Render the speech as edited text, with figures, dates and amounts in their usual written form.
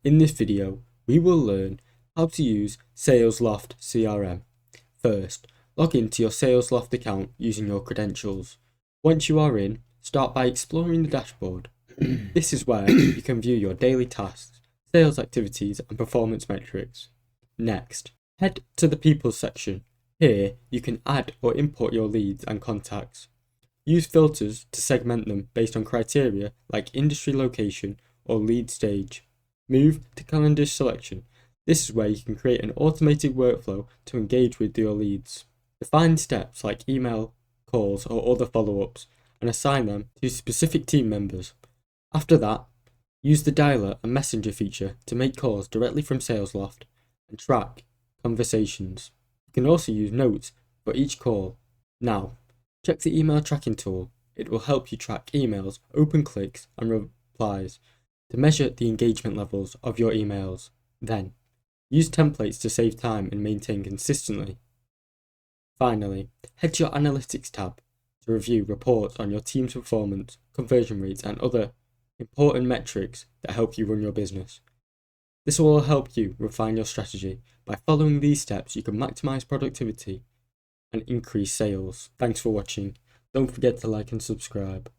In this video, we will learn how to use Salesloft CRM. First, log into your Salesloft account using your credentials. Once you are in, start by exploring the dashboard. This is where you can view your daily tasks, sales activities, and performance metrics. Next, head to the People section. Here, you can add or import your leads and contacts. Use filters to segment them based on criteria like industry location or lead stage. Move to calendar selection. This is where you can create an automated workflow to engage with your leads. Define steps like email, calls, or other follow-ups and assign them to specific team members. After that, use the dialer and messenger feature to make calls directly from Salesloft and track conversations. You can also use notes for each call. Now, check the email tracking tool. It will help you track emails, open clicks, and replies to measure the engagement levels of your emails. Then, use templates to save time and maintain consistently. Finally, head to your Analytics tab to review reports on your team's performance, conversion rates, and other important metrics that help you run your business. This will all help you refine your strategy. By following these steps, you can maximize productivity and increase sales. Thanks for watching. Don't forget to like and subscribe.